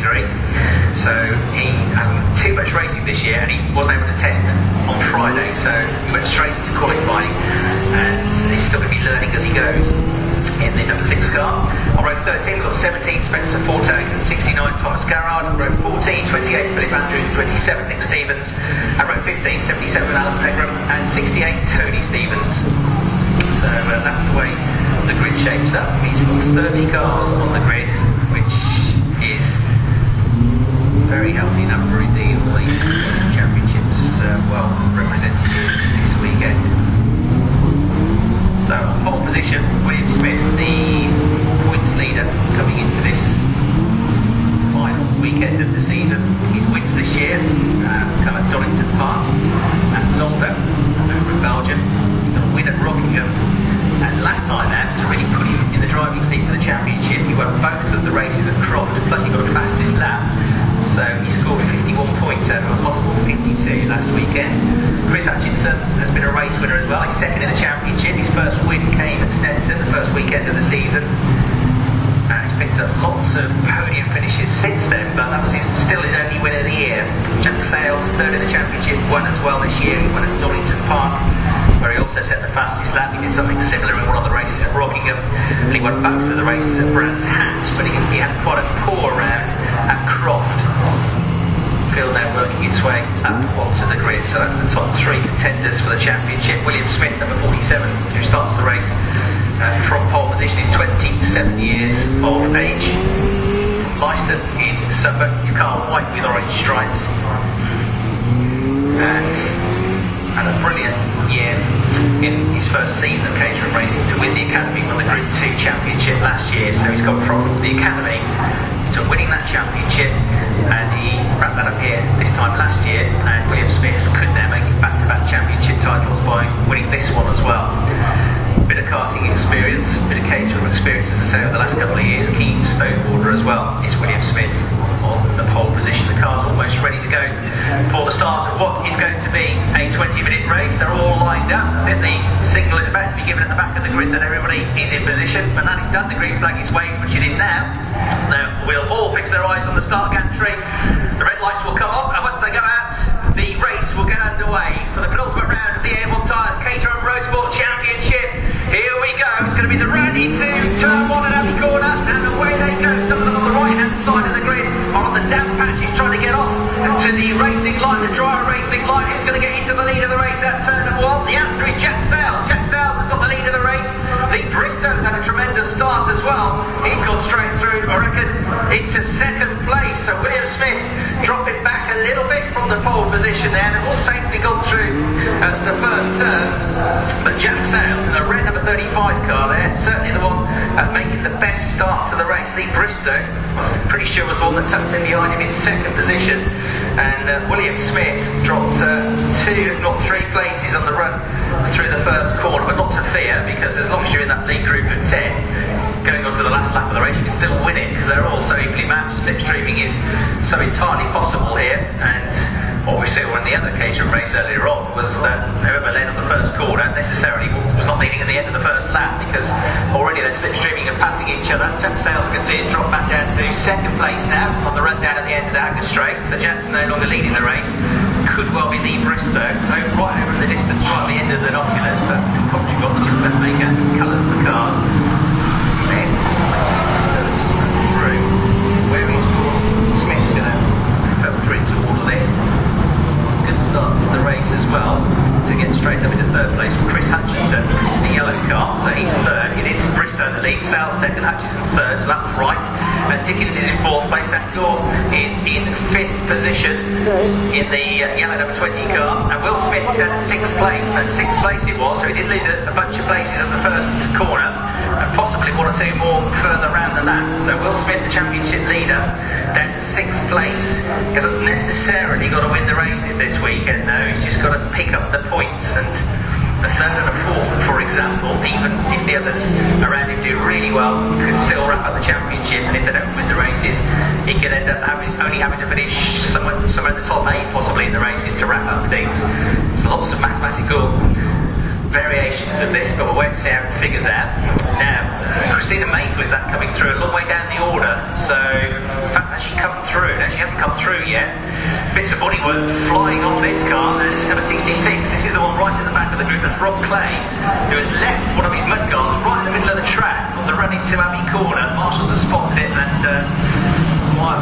Hungary. So he hasn't too much racing this year, and he wasn't able to test on Friday, so he went straight into qualifying, and he's still going to be learning as he goes in the number 6 car. On row 13 we've got 17 Spencer Forte, 69 Thomas Garrard, row 14 28 Philip Andrews, 27 Nick Stevens, and row 15 77 Alan Pegram, and 68 Tony Stevens. So that's the way the grid shapes up. He's got 30 cars on the grid, which is a very healthy number indeed. All the championships well represented this weekend. So pole position, William Smith, the points leader coming into this final weekend of the season. His wins this year come at Donington Park, at Zolder, over in Belgium. He's got a win at Rockingham, and last time out to really put him in the driving seat for the championship, he won both of the races at Croft, plus he got a fastest lap. So he scored 51 points out of a possible 52 last weekend. Chris Hutchinson has been a race winner as well. He's second in the championship. His first win came at Snetterton, the first weekend of the season. And he's picked up lots of podium finishes since then, but that was still his only win of the year. Jack Sales, third in the championship, won as well this year. He won at Donington Park, where he also set the fastest lap. He did something similar in one of the races at Rockingham, and he won both of the races at Brands Hatch, but he had quite a poor round at Croft. Field now working its way up onto the grid, so that's the top 3 contenders for the championship. William Smith, number 47, who starts the race from pole position, is 27 years of age, from Leicester in Suffolk. His car white with orange stripes, and had a brilliant year in his first season of Caterham racing to win the Academy, won the Group 2 championship last year. So he's gone from the Academy to winning that championship, and he wrapped that up here this time last year, and William Smith could now make back-to-back championship titles by winning this one as well. Bit of karting experience, bit of Caterham experience, as I say, over the last couple of years. Keen snowboarder as well is William Smith on the pole position. The car's almost ready to go for the start of what is going to be a 20-minute race. They're all lined up. I think the signal is about to be given at the back of the grid that everybody is in position. When that is done, the green flag is waved, which it is now. Now we'll all fix their eyes on the start gantry. The red lights will come on, and once they go out, the race will get underway for the penultimate round of the Avon Tyres Caterham Roadsport Championship. Here we go. It's going to be the rally to turn 1 and Abbey Corner, and away they go. Some of them on the right-hand side of the grid are on the damp patches trying to get off to the racing line, the dry racing line. Who's going to get into the lead of the race at turn 1? The answer is Jack Sales. Jack Sales has got the lead of the race. The Bristow's had a tremendous start as well. He's gone straight through, I reckon, into second place. So William Smith dropping back a little bit from the pole position there. They've all safely gone through the first turn. But Jack Sales, in a red number 35 car there, certainly the one making the best start to the race. The Bristow, I'm pretty sure, was the one that tucked in behind him in second position. And William Smith dropped 2, if not 3 places on the run through the first corner, but not to fear, because as long as you're in that lead group of 10, going on to the last lap of the race, you can still win it, because they're all so evenly matched. Slipstreaming is so entirely possible here, and what we saw in the other Caterham race earlier on was that whoever led on the first corner necessarily was not leading at the end of the first lap, because already they're slipstreaming and passing each other. Jack Sales can see it drop back down to second place now on the run down at the end of the Hanger Straight, so Jack's no longer leading the race. Could well be Lee Bristow, so right over in the distance, right at the end of the binoculars, but probably got to just make out the colours of the cars. Then through where he's Smith going to filter into all of this. Good start to the race as well, to get straight up into third place with Chris Hutchinson, the yellow car, so he's third. It is Bristow the lead, Sales second, Hutchinson third, so that's right. And Dickens is in fourth place. That Gore is in fifth position in the yellow number 20 car, and Will Smith is at sixth place. So sixth place it was, so he did lose a bunch of places on the first corner, and possibly 1 or 2 more further round the lap. So Will Smith, the championship leader, down to sixth place. He hasn't necessarily got to win the races this weekend, though. He's just got to pick up the points, and the third and the fourth, for example, even if the others around him do really well, could still wrap up the championship, and if they don't win the races, he could end up only having to finish somewhere in the top 8 possibly in the races to wrap up things. So lots of mathematical variations of this, but we'll wait to see how it figures out. Now, Christina Maple is that coming through a long way down the order, so in fact has she come through? No, she hasn't come through yet. Bits of bodywork flying on this car. Now, this is number 66. This is the one right at the back of the group. That's Rob Clay, who has left one of his mud guards right in the middle of the track on the run into Abbey Corner. Marshals have spotted it, and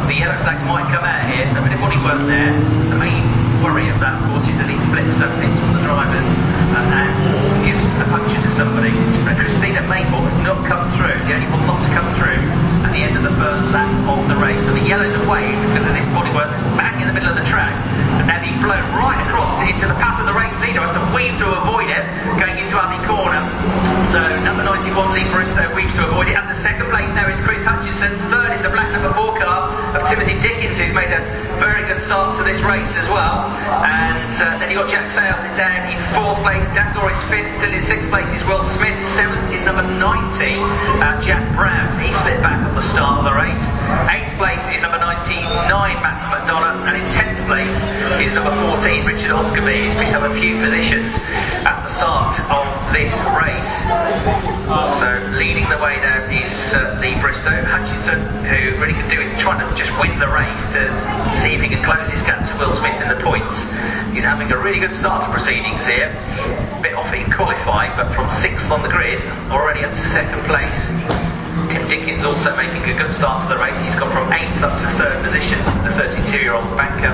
the yellow flags might come out here, so a bit of bodywork there. The main worry of that, of course, is that he flips up hits from the drivers or gives a puncture to somebody. But Christina Maple has not come through, the only one not to come through at the end of the first lap of the race. So the yellows are waved because of this bodywork that's bang in the middle of the track, and now he's blown right across into the path of the race leader. Has to weave to avoid it, going into Abbey Corner. So number 91, Lee Bristow, weaves to avoid it. And the second place now is Chris Hutchinson. Third is the black number 4 car of Timothy Dickens, who's made a very good start to this race as well. And then you've got Jack Sales is down in 4th place, Dan Norris 5th, still in 6th place is Will Smith, 7th is number 90, Jack Brown. He slipped back at the start of the race. 8th place is number 99, Max McDonough, and in 10th place is number 14, Richard Oscarby, who's picked up a few positions at the start of this race. So leading the way now is Lee Bristow. Hutchinson, who really could do it, trying to just win the race to see if he can close his gap to Will Smith in the points. He's having a really good start to proceedings here. A bit off in qualifying, but from 6th on the grid, already up to 2nd place. Tim Dickens also making a good start to the race. He's gone from 8th up to 3rd position. The 32-year-old banker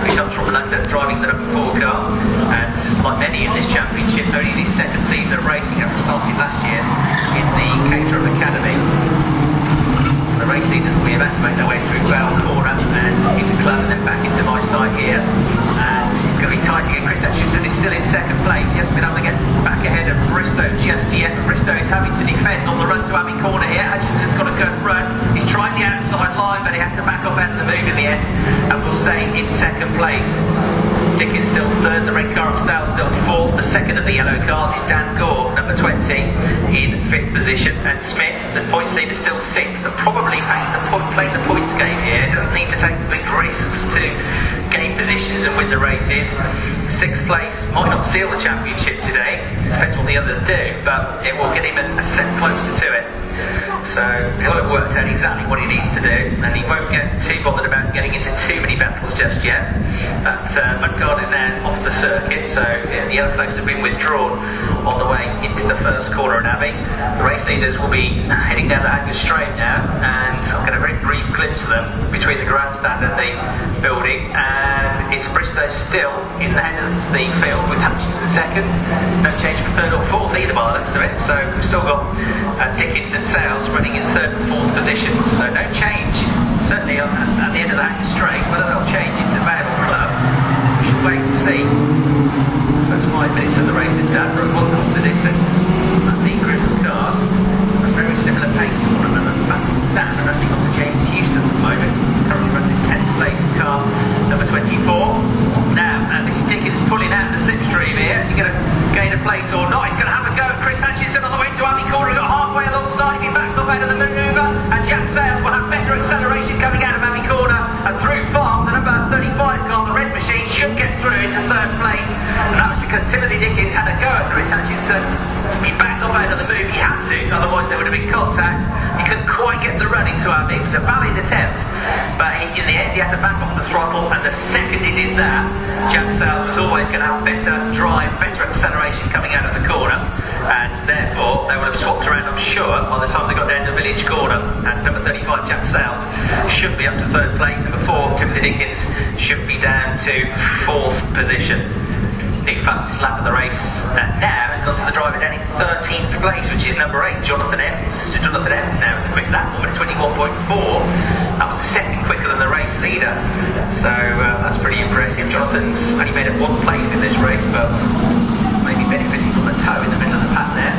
who comes from London, driving the number 4 car. And like many in this championship, only his 2nd season of racing after starting last year in the Caterham Academy. The race leaders will be about to make their way through Vale Corner and into Club and then back into my side here. And it's going to be tight again. Chris Hutchinson is still in 2nd place. He hasn't been able to get back ahead of Bristow just yet. Bristow is having to defend on the run to Abbey Corner here. Hutchinson's got a good run. He's trying the outside line, but he has to back off out of the move in the end and will stay in 2nd place. Dickens still 3rd, the red car of Sales still 4th. The 2nd of the yellow cars is Dan Gore, number 20, in 5th position. And Smith, the points leader, still 6th. And probably playing the points game here. Doesn't need to take big risks to gain positions and win the races. 6th place might not seal the championship today. Depends what the others do, but it will get him a step closer to it. So he'll have worked out exactly what he needs to do, and he won't get too bothered about getting into too many battles just yet. But Mudguard is now off the circuit, so the yellow flags have been withdrawn on the way into the first corner at Abbey. The race leaders will be heading down the Angus Straight now, and I'll get a very brief glimpse of them between the grandstand and the building. And it's Bristow still in the head of the field with Hutchinson 2nd. No change for 3rd or 4th either by the looks of it, so we've still got Dickens and Sales running in 3rd and 4th positions, so no change certainly at the end of that straight. Whether they'll change into Vale or Club, we should wait and see. First 5 minutes of the race is done. We're at 1/4 distance. The group of cars are very similar pace to one another. That's Dan and only got to James Houston at the moment, currently running in 10th place car number 24. Now this is Dickens pulling out the slipstream here. Is he going to gain a place or not? He's going to have a go at Chris Hutchinson on the way to Abbey Corner. He got halfway alongside. He backs off out of the manoeuvre, and Jack Sales will have better acceleration coming out of Abbey Corner and through Farm. The number 35 car, the red machine, should get through into 3rd place, and that was because Timothy Dickens had a go at Chris Hutchinson. He backed off out of the move. He had to, otherwise there would have been contact. He couldn't quite get the run into Abbey. It was a valid attempt, but in the end he had to back off the throttle, and the second he did that, Jack Sales was always going to have better drive, better acceleration coming out of the corner, and therefore they would have swapped around, I'm sure, by the time they got down to Village Corner. And number 35, Jack Sales, should be up to 3rd place. Number 4, Timothy Dickens, should be down to 4th position. The fastest lap of the race now has gone to the driver down in 13th place, which is number 8, Jonathan Evans. Jonathan Evans now with a quick lap, 21.4. That was a second quicker than the race leader, so that's pretty impressive. Jonathan's only made it 1 place in this race, but maybe benefiting from the toe in the middle of the pack there.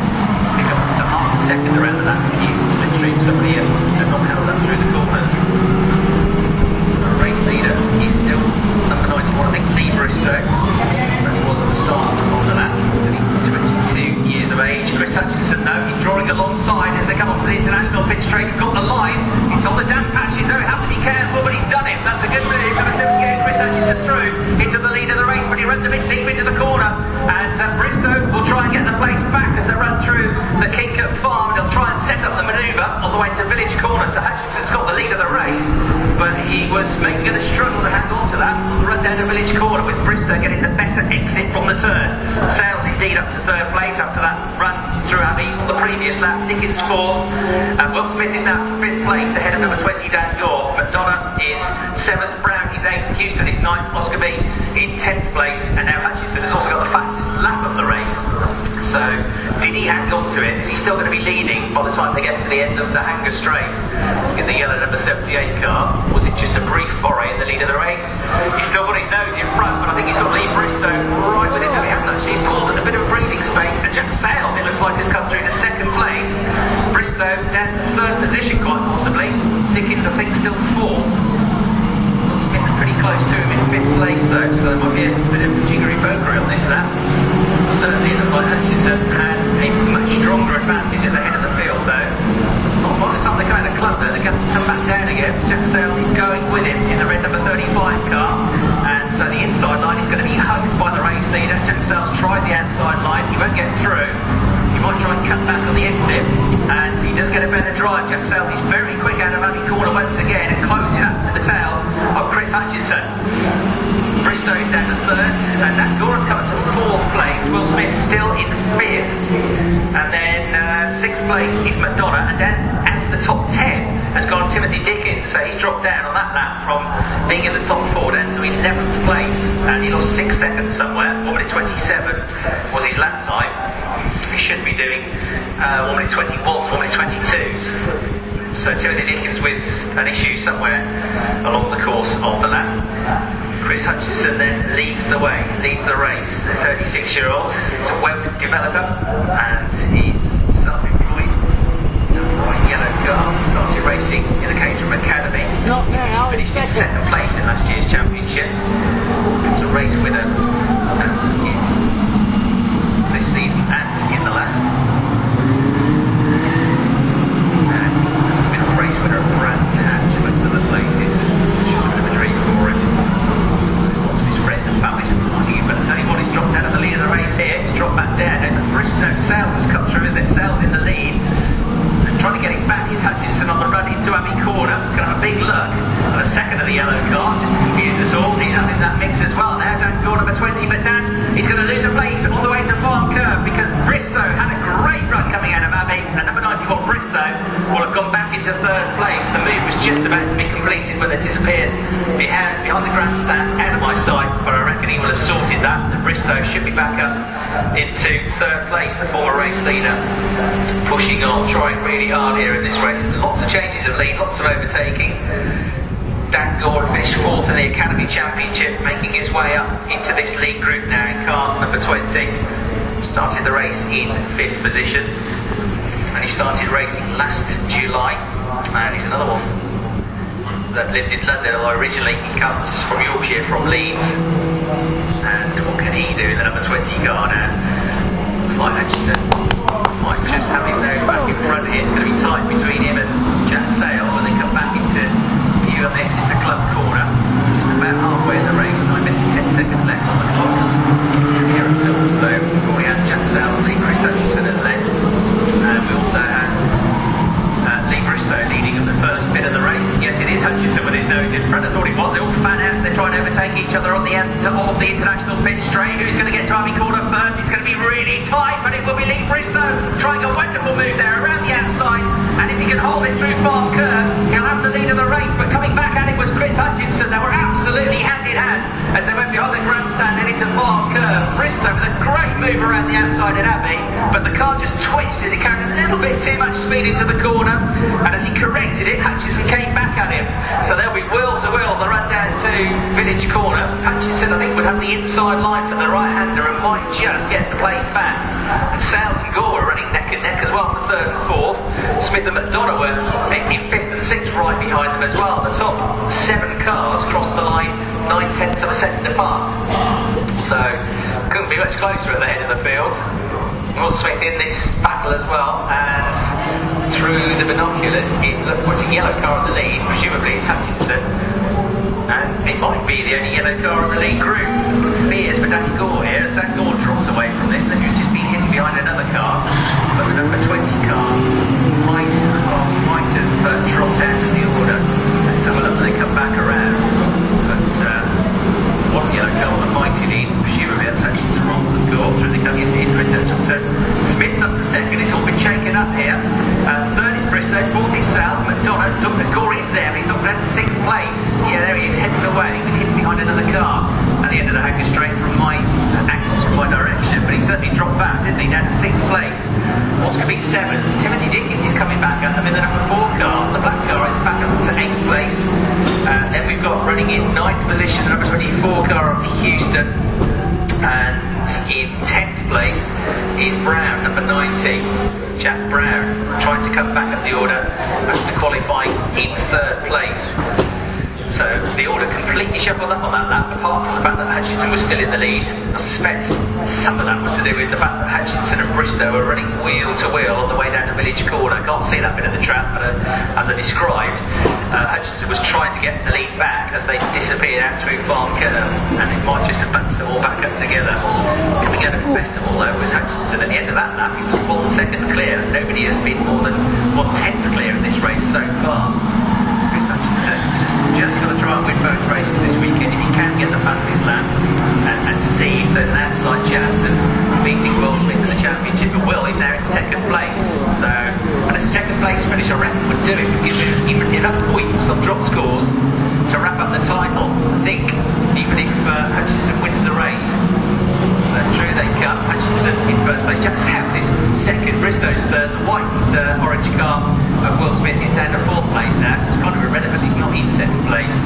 Pick up to half a second around the lap of you slipstream. Somebody has not held up through the corners. The race leader is still number 91, I think, Lee Bristow. Was at the start of the lap, 22 years of age. Chris Hutchinson now, he's drawing alongside as they come off to the international pit straight. He's got the line, it's on the damp patches, so he has to be careful, but he's done it. That's a good move, and it's getting Chris Hutchinson through into the lead of the race, but he runs a bit deep into the corner, and Bristow will try and get the place back as they run through the Kinkert Farm. He'll try and set up the manoeuvre on the way to Village Corner, so Hutchinson's got the lead of the race, but he was making a struggle to hang on to that on the run down to Village Corner, with Bristow getting the better exit from the turn. Sales indeed up to third place after that run through Abbey on the previous lap. Dickens fourth, and Will Smith is now fifth place ahead of number 20 Dan Gore. McDonough is seventh, Brown is eighth, Houston is ninth, Oscar B in 10th place, and now Hutchinson has also got the fastest lap of the race. So, did he hang on to it? Is he still going to be leading by the time they get to the end of the Hanger Straight in the yellow number 78 car? Was it just a brief foray in the lead of the race? He's still got his nose in front, but I think he's got Lee Bristow right with him. No, he hasn't actually. He's pulled a bit of breathing space, and Jack Sales, it looks like, has come through to second place. Bristow down to third position, quite possibly. Dickens, I think, still fourth. Smith's pretty close to him in fifth place, though, so there might be a bit of jiggery-pokery on this lap. Certainly looked like Hutchinson had a much stronger advantage at the head of the field, though. By the time they come out of club, though, they're going to come back down again. Jack Sales is going with him in the red number 35 car, and so the inside line is going to be hugged by the race leader. Jack Sales tried the outside line, he won't get through. He might try and cut back on the exit, and he does get a better drive. Jack Sales is very quick out of Abbey Corner once again, and closes up to the tail of Chris Hutchinson. Bristow is down to third, and Dan Gore's come to fourth place. Will Smith still in fifth, and then sixth place is McDonough, and then out of the top 10 has gone Timothy Dickens. So he's dropped down on that lap from being in the top 4 down to 11th place, and he lost 6 seconds somewhere. 1 minute 27 was his lap time. He should be doing 1 minute 21, 1 minute 22s. So Timothy Dickens with an issue somewhere along the course of the lap. Chris Hutchinson then leads the way, leads the race. The 36-year-old is a web developer, and he's self-employed. White yellow car, started racing in the Caterham Academy. It's not now, finished in second place in last year's championship. He was a race winner in this season and in the last. And he's been a race winner at Brands Hatch, most other places. Which is a bit of a dream for him. Lots of his friends and family supporting him, but there's only one who's dropped out of the lead of the race here. He's dropped back down. And Bristow, Sales has come through, isn't it? Sales in the lead. Trying to get him back is Hutchinson on the run into Abbey Corner. He's going to have a big look at a second of the yellow car, just to confuse us all. He's up in that mix as well now. Dan Gore number 20, but Dan, he's going to lose a place on the way to Farm Curve, because Bristow had a great run coming out of Abbey, and number 91 Bristow will have gone back into third place. The move was just about to be completed when they disappeared behind the grandstand out of my sight, but I reckon he will have sorted that, and Bristow should be back up into third place, the former race leader, pushing on, trying really hard here in this race. Lots of changes of lead, lots of overtaking. Dan Gore finished fourth in the Academy Championship, making his way up into this lead group now in car number 20. Started the race in 5th position, and he started racing last July, and he's another one that lives in London, although originally he comes from Yorkshire, from Leeds. And what can he do in the number 20 car now? Looks like Hutchinson might just have his nose back in front here. It's going to be tight between him and Jack Sales when they come back into view on the exit to Club Corner. Just about halfway in the race, 9 minutes 10 seconds left on the clock. Here at Silverstone, we had Jack Sales lead, Chris Hutchinson has led. And we also had Lee Bristow leading at the first bit of the race. Yes, it is Hutchinson with his nose in front. I thought it was. They all fan out. They're trying to overtake each other on the end of the international pit straight. Who's going to get to Abbey Corner first? It's going to be really tight, but it will be Lee Bristow trying a wonderful move there around the outside. And if he can hold it through Farm Curve, he'll have the lead of the race. But coming back at it was Chris Hutchinson. They were absolutely hand in hand as they went behind the grandstand and into Farm Curve. Bristow with a great move around the outside at Abbey, but the car just twitched as he carried a little bit too much speed into the corner. And as he corrected it, Hutchinson came back at him. So they'll be wheel to wheel the run down to Village Corner. Hutchinson, I think, would have the inside line for the right-hander and might just get the place back. And Sales and Gore are running neck and neck as well for third and fourth. Smith and McDonough were in fifth and sixth right behind them as well. The top 7 cars crossed the line 9/10 of a second apart. So couldn't be much closer at the head of the field. Will Smith in this battle as well, and through the binoculars it looks like a yellow car in the lead, presumably it's Hutchinson, and it might be the only yellow car in the lead group. Fears for Dan Gore here, as Dan Gore drops away from this, and he's just been hidden behind another car, but the number 20 car might 7. Timothy Dickens is coming back at them in the number 4 car. The black car is back up to 8th place. Then we've got running in 9th position, the number 24 car of Houston. And in 10th place is Brown, number 90. Jack Brown trying to come back up the order after qualifying in 3rd place. So the order completely shuffled up on that lap, apart from the fact that Hutchinson was still in the lead. I suspect some of that was to do with the fact that Hutchinson and Bristow were running wheel to wheel on the way down the village corner. I can't see that bit of the track, but as I described, Hutchinson was trying to get the lead back as they disappeared out through Farm Curve, and it might just have bounced them all back up together. Coming out of the festival though was Hutchinson. At the end of that lap, he was 1 second clear. Nobody has been more than 1/10 clear in this race so far. Chris Hutchinson just got to try and win both races this weekend if he can get the fastest lap and see if there's an outside chance of beating Will Smith in the championship. But Will is now in 2nd place, so and a 2nd place finish I reckon would do it. Would give him enough points on drop scores to wrap up the title. I think even if Hutchinson wins the race. So through they come. Hutchinson in 1st place. Jack South is 2nd. Bristow's 3rd. The white orange car of Will Smith is down to 4th place now. So it's kind of irrelevant. He's not in 2nd place.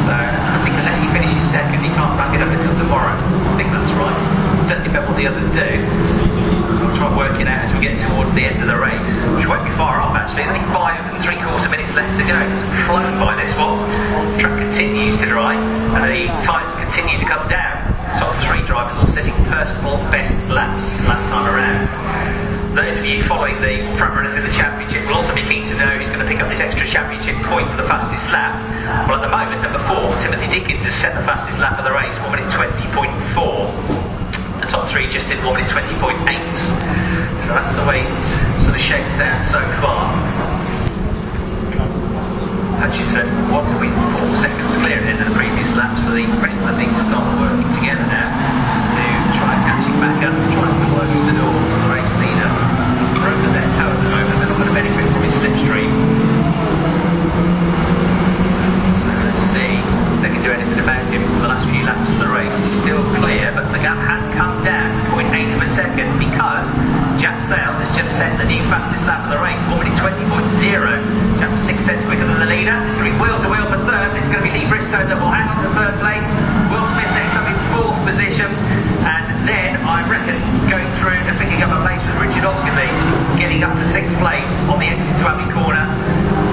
So I think unless he finishes 2nd, he can't back it up until tomorrow. I think that's right. It does depend what the others do. We'll try working out as we get towards the end of the race, which won't be far off actually. There's only 5 3/4 minutes left to go. It's flown by this one. The track continues to dry and the times continue to come down. Top 3 drivers all setting personal best laps last time around. Those of you following the front runners in the championship will also be keen to know who's going to pick up this extra championship point for the fastest lap. Well, at the moment, number 4, Timothy Dickens, has set the fastest lap of the race, 1 minute 20.4. The top 3 just in 1 minute 20.8. So that's the way it sort of shakes down so far. Hutchinson 1.4 seconds clear at the end of the previous lap, so the rest of the things are starting working together now to try and catch him back up and try and close the door to the race leader. Rover their toe at the moment, they're not going to benefit from his slipstream. So let's see if they can do anything about him for the last few laps of the race. Still clear, but the gap has come down 0.8 of a second because Jack Sales has just set the new fastest lap of the race, 1 minute 20.0. Jack was 6 cents quicker than the leader. It's going to be wheel to wheel for 3rd. It's going to be Lee Bristow that will hang on to 3rd place. Will Smith next up in 4th position. And then I reckon going through and picking up a place with Richard Oscarby, getting up to 6th place on the exit to Abbey Corner,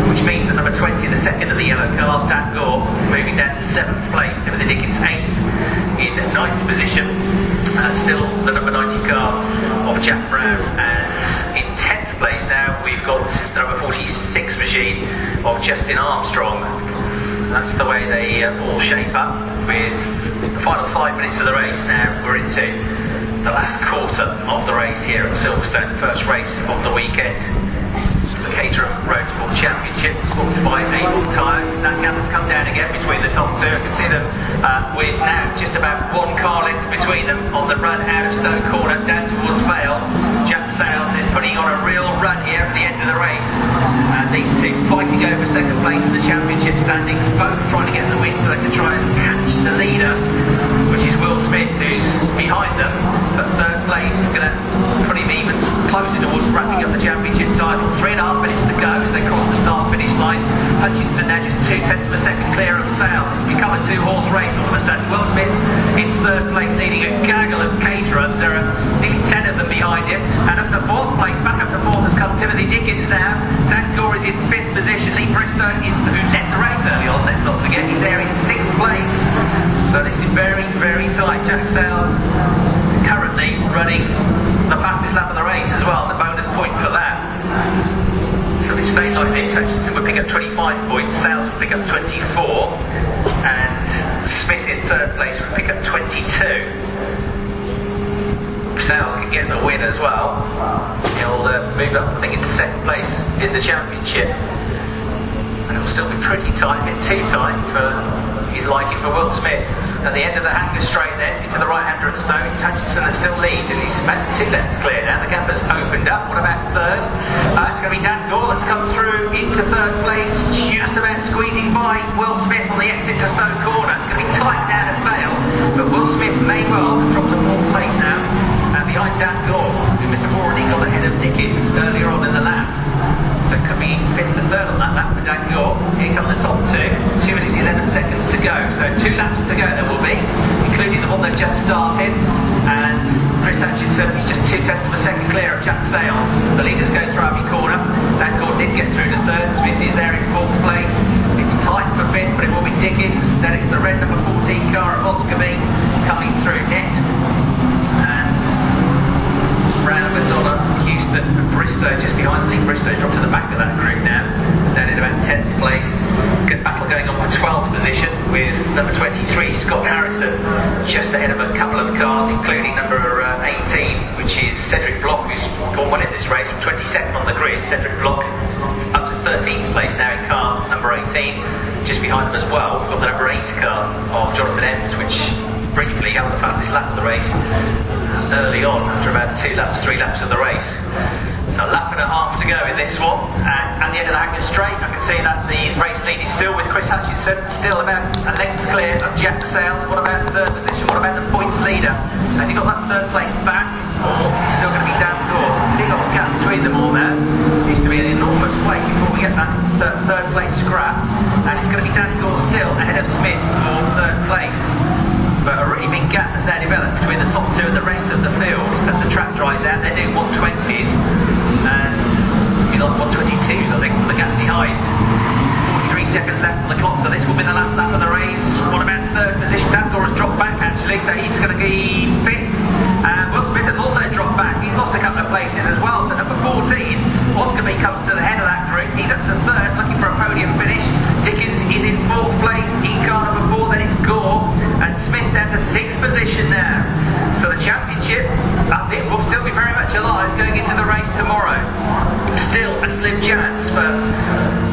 which means that number 20, the 2nd of the yellow car, Dan Gore, moving down to 7th place. Timothy Dickens 8th in 9th position. Still the number 90 car of Jack Brown. And in 10th place now we've got the number 46 machine of Justin Armstrong. That's the way they all shape up with the final 5 minutes of the race now. We're into the last quarter of the race here at Silverstone, first race of the weekend. The Caterham Roadsport Championship, sponsored by Able Tyres. That gap has come down again between the top 2. I can see them with now just about 1 car length between them on the run out of Stoke Corner down towards Vale. Jack Sales is putting on a real run here at the end of the race. These 2 fighting over 2nd place in the championship standings, both trying to get the win so they can try and catch the leader, which is Will Smith, who's behind them. But 3rd place is going to put him even closer towards wrapping up the championship title. 3.5 minutes to go as they cross the start-finish line. Hutchinson now just 0.2 of a second clear of Sales. It's become a 2-horse race all of a sudden. Will Smith in 3rd place, leading a gaggle of caterers. There are nearly 10 of them behind him. And up to 4th place, back up to 4th has come Timothy Dickens now. Dan Gore is in 5th position. Lee Bristow, who led the race early on, let's not forget, he's there in 6th place. So this is very, very tight. Jack Sales currently running the fastest lap of the race as well, the bonus point for that. So if it stayed like this, Hutchinson would pick up 25 points, Sales would pick up 24, and Smith in 3rd place would pick up 22. Sales can get the win as well. He'll move up, I think, into 2nd place in the championship. And it'll still be pretty tight, a bit too tight for his liking for Will Smith. At the end of the hanger straight then, into the right-hander at Stones, Hutchinson that still leads, and he's about 2 lengths clear now. The gap has opened up. What about 3rd? It's going to be Dan Gore that's come through into 3rd place, just about squeezing by Will Smith on the exit to Stoke Corner. It's going to be tight down at Vale, but Will Smith may well drop to 4th place now. Behind Dan Gore, who Mr. Moore got ahead of Dickens early So 2 laps to go there will be, including the one they've just started. And Chris Hutchinson is just 0.2 of a second clear of Jack Sales. The leaders go through every corner. Dancourt did get through to third. Smith is there in 4th place. It's tight for 5th, but it will be Dickens. Then it's the red number 14 car at Moscovy coming through next. And Brown, Madonna, Houston, and Bristow just behind. I think Bristow's dropped to the back of that group now. Down in about 10th place. Good battle going on for 12th position with number 23, Scott Harrison, just ahead of a couple of cars, including number 18, which is Cedric Block, who's gone well in this race from 22nd on the grid. Cedric Block up to 13th place now in car number 18. Just behind them as well, we've got the number 8 car of Jonathan Evans, which briefly held the fastest lap of the race early on after about 2 laps, 3 laps of the race. So a lap and a half to go in this one. And at the end of the Hanger Straight, I can see that the race lead is still with Chris Hutchinson, still about a length clear of Jack Sales. What about third position? What about the points leader? Has he got that third place back, or is he still going to be down north? Big old gap between them all now. Seems to be an enormous wait before we get that third place scrap. And it's going to be Dan Gore still ahead of Smith for third place. But a really big gap has now developed between the top 2 and the rest of the field as the track dries out. They're doing 120s and something like 122s, I think, from the gap behind. 43 seconds left on the clock, so this will be the last lap of the race. What about third position? Dan Gore has dropped back actually, so he's going to be 5th. And Will Smith has also dropped back. He's lost a couple of places as well. So number 14, Oscarby comes to the head of that group. He's up to 3rd, looking for a podium finish. Dickens is in 4th place. E-car number 4, then it's Gore. And Smith down to 6th position now. So the championship, it will still be very much alive going into the race tomorrow. Still a slim chance for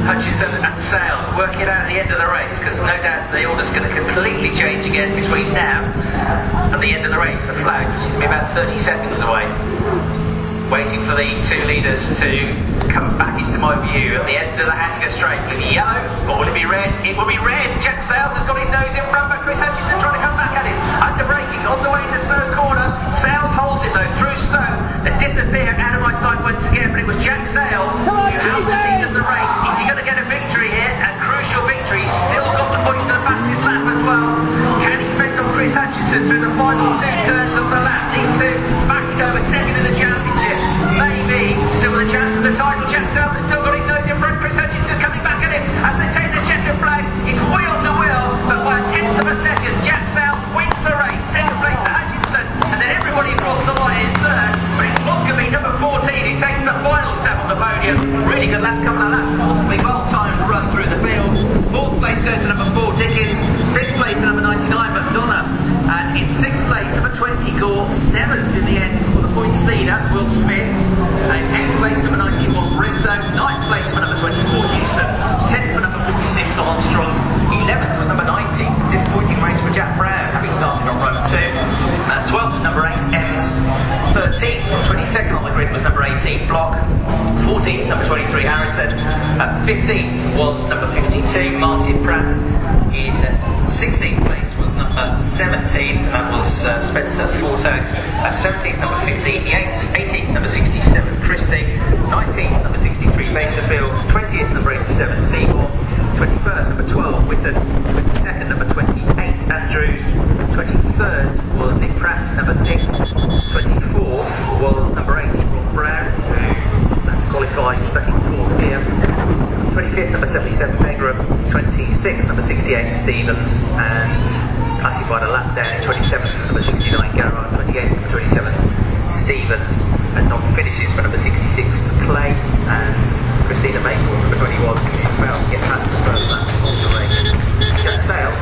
Hutchinson and Sales working out at the end of the race, because no doubt the order's going to completely change again between now and the end of the race. The flag, which is going to be about 30 seconds away. Waiting for the 2 leaders to come back into my view at the end of the Hanger Straight. Will it be yellow or will it be red? It will be red. Jack Sales has got his nose in front, but Chris Hutchinson trying to come back at him. Under braking on the way to third corner. Sales holds it though through Stone and disappear out of my sight once again. But it was Jack Sales who held the lead of the race. Is he going to get a victory here? A crucial victory. He's still got the point to the fastest lap as well. Can he fend on Chris Hutchinson through the final 2 turns of the lap? Needs to back it over second in the championship. Maybe still with a chance for the title. Jack Sales has still got his nose in front. Chris Hutchinson coming back at him as they take the checker flag. It's wheel to wheel, but by a 10th of a second, Jack Sales wins the race. Second place to Hutchinson, and then everybody across the line in third. But it's Moscovy number 14 who takes the final step on the podium. Really good last couple of laps. Moscovy well-timed run through the field. 4th place goes to number 4, Dickens. 5th place to number 99, McDonough. And in 6th place, number 20, Gore. 7th in the end for the points leader, Will Smith. And 8th place, number 91, Bristow. 9th place for number 24, Houston. 10th for number 46, Armstrong. 11th was number 90. Disappointing race for Jack Brown, having started on row 2. 12th was number 8, Evans. 13th, from 22nd on the grid, was number 18, Block. 14th, number 23, Harrison. 15th was number 52, Martin Pratt. In 16th place was number 17, and that was Spencer Forto. 17th, number 15, Yates. 18th, number 67, Christie. 19th, number 63, Basterfield. 20th, number 87, Seymour. 21st, number 12, Whitton. 22nd, number 28, Andrews. 23rd was Nick Pratt, number 6. 24th was number 80, Rob Brown, who had to qualify stuck in 4th gear. 25th, number 77, Pegram. 26th, number 68, Stevens, and classified a lap down in 27th, number 69, Garrard. 28th, number 27, Stevens, and non-finishes for number 66, Clay, and Christina Maple, number 21, who failed to get past the first lap of the race. Jack Sales